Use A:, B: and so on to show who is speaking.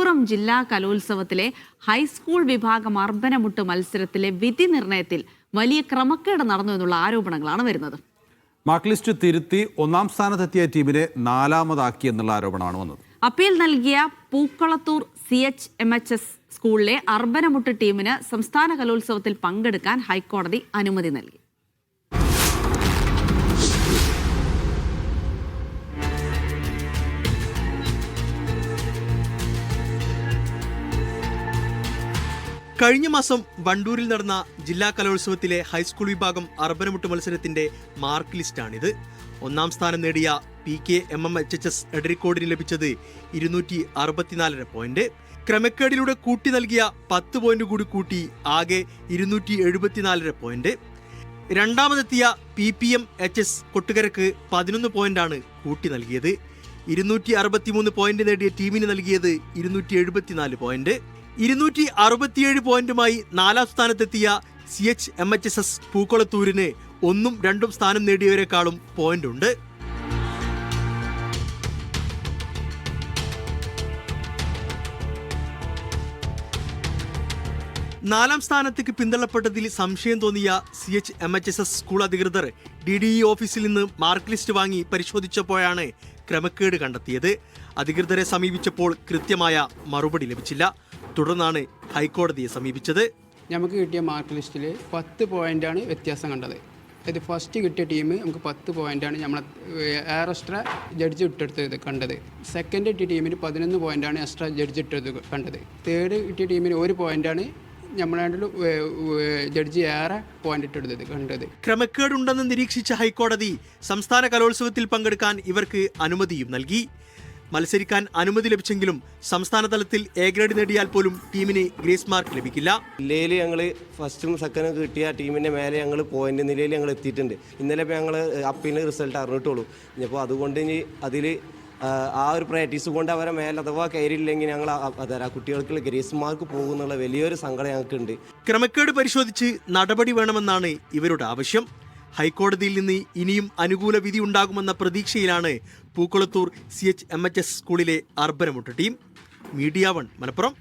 A: മലപ്പുറം ജില്ലാ കലോത്സവത്തിലെ ഹൈസ്കൂൾ വിഭാഗം അർബനമുട്ട് മത്സരത്തിലെ വിധി നിർണയത്തിൽ വലിയ ക്രമക്കേട് നടന്നു എന്നുള്ള ആരോപണങ്ങളാണ് വരുന്നത്.
B: മാർക്ക് ലിസ്റ്റ് തിരുത്തി ഒന്നാം സ്ഥാനത്തെത്തിയ ടീമിനെ നാലാമതാക്കി എന്നുള്ള ആരോപണമാണ് വന്നത്.
A: അപ്പീൽ നൽകിയ പൂക്കളത്തൂർ CHMHS സ്കൂളിലെ അർബനമുട്ട് ടീമിന് സംസ്ഥാന കലോത്സവത്തിൽ പങ്കെടുക്കാൻ ഹൈക്കോടതി അനുമതി നൽകി.
C: കഴിഞ്ഞ മാസം വണ്ടൂരിൽ നടന്ന ജില്ലാ കലോത്സവത്തിലെ ഹൈസ്കൂൾ വിഭാഗം അർബനമുട്ട് മത്സരത്തിന്റെ മാർക്ക് ലിസ്റ്റാണിത്. ഒന്നാം സ്ഥാനം നേടിയ PKMMHHS എടരിക്കോടിന് ലഭിച്ചത് 264 പോയിന്റ്. ക്രമക്കേടിലൂടെ കൂട്ടി നൽകിയ 10 പോയിന്റ് കൂടി കൂട്ടി ആകെ 274 പോയിന്റ്. രണ്ടാമതെത്തിയ PPMHS കൊട്ടുകരക്ക് 11 പോയിന്റാണ് കൂട്ടി നൽകിയത്. 263 പോയിന്റ് നേടിയ ടീമിന് നൽകിയത് 274 പോയിന്റ്. 267 പോയിന്റുമായി നാലാം സ്ഥാനത്തെത്തിയ CHMHS പൂക്കുളത്തൂരിന് 1ഉം 2ഉം സ്ഥാനം നേടിയവരെക്കാളും പോയിന്റ് ഉണ്ട്. നാലാം സ്ഥാനത്തേക്ക് പിന്തള്ളപ്പെട്ടതിൽ സംശയം തോന്നിയ CHMHS സ്കൂൾ അധികൃതർ DDE ഓഫീസിൽ നിന്ന് മാർക്ക് ലിസ്റ്റ് വാങ്ങി പരിശോധിച്ചപ്പോഴാണ് ക്രമക്കേട് കണ്ടെത്തിയത്. അധികൃതരെ സമീപിച്ചപ്പോൾ കൃത്യമായ മറുപടി ലഭിച്ചില്ല. തുടർന്നാണ് ഹൈക്കോടതിയെ സമീപിച്ചത്.
D: നമുക്ക് കിട്ടിയ മാർക്ക് ലിസ്റ്റിൽ 10 പോയിന്റാണ് വ്യത്യാസം കണ്ടത്. ഇത് ഫസ്റ്റ് കിട്ടിയ ടീം നമുക്ക് 10 പോയിന്റാണ് നമ്മൾ എക്സ്ട്രാ ജഡ്ജ് ഇട്ടെടുത്തത് കണ്ടത്. സെക്കൻഡ് കിട്ടിയ ടീമിന് 11 പോയിന്റാണ് എക്സ്ട്രാ ജഡ്ജ് ഇട്ടത് കണ്ടത്. തേർഡ് കിട്ടിയ ടീമിന് 1 പോയിന്റാണ് നമ്മളാണ്ടിൽ ജഡ്ജി ഏറെ പോയിന്റ് ഇട്ടെടുത്തത് കണ്ടത്.
C: ക്രമക്കേടുണ്ടെന്ന് നിരീക്ഷിച്ച ഹൈക്കോടതി സംസ്ഥാന കലോത്സവത്തിൽ പങ്കെടുക്കാൻ ഇവർക്ക് അനുമതിയും നൽകി. മത്സരിക്കാൻ അനുമതി ലഭിച്ചെങ്കിലും സംസ്ഥാന തലത്തിൽ A ഗ്രേഡ് നേടിയാൽ പോലും ടീമിന് ഗ്രേസ് മാർക്ക് ലഭിക്കില്ല.
E: ജില്ലയിൽ ഞങ്ങൾ ഫസ്റ്റും സെക്കൻഡും കിട്ടിയ ടീമിൻ്റെ മേലെ ഞങ്ങൾ പോയിന്റ് നിലയിൽ ഞങ്ങൾ എത്തിയിട്ടുണ്ട്. ഇന്നലെ ഇപ്പോൾ ഞങ്ങൾ അപ്പീലിന് റിസൾട്ട് അറിഞ്ഞിട്ടുള്ളൂ. അപ്പോൾ അതുകൊണ്ട് ഇനി അതിൽ ആ ഒരു പ്രാക്ടീസ് കൊണ്ട് അവരെ മേലെ അഥവാ കയറിയില്ലെങ്കിൽ ഞങ്ങൾ കുട്ടികൾക്ക് ഗ്രേസ് മാർക്ക് പോകുന്നുള്ള വലിയൊരു സങ്കടം ഞങ്ങൾക്കുണ്ട്.
C: ക്രമക്കേട് പരിശോധിച്ച് നടപടി വേണമെന്നാണ് ഇവരുടെ ആവശ്യം. ഹൈക്കോടതിയിൽ നിന്ന് ഇനിയും അനുകൂല വിധി ഉണ്ടാകുമെന്ന പ്രതീക്ഷയിലാണ് പൂക്കുളത്തൂർ CHMHS സ്കൂളിലെ അർബനമുട്ട് ടീം. മീഡിയ 1 മലപ്പുറം.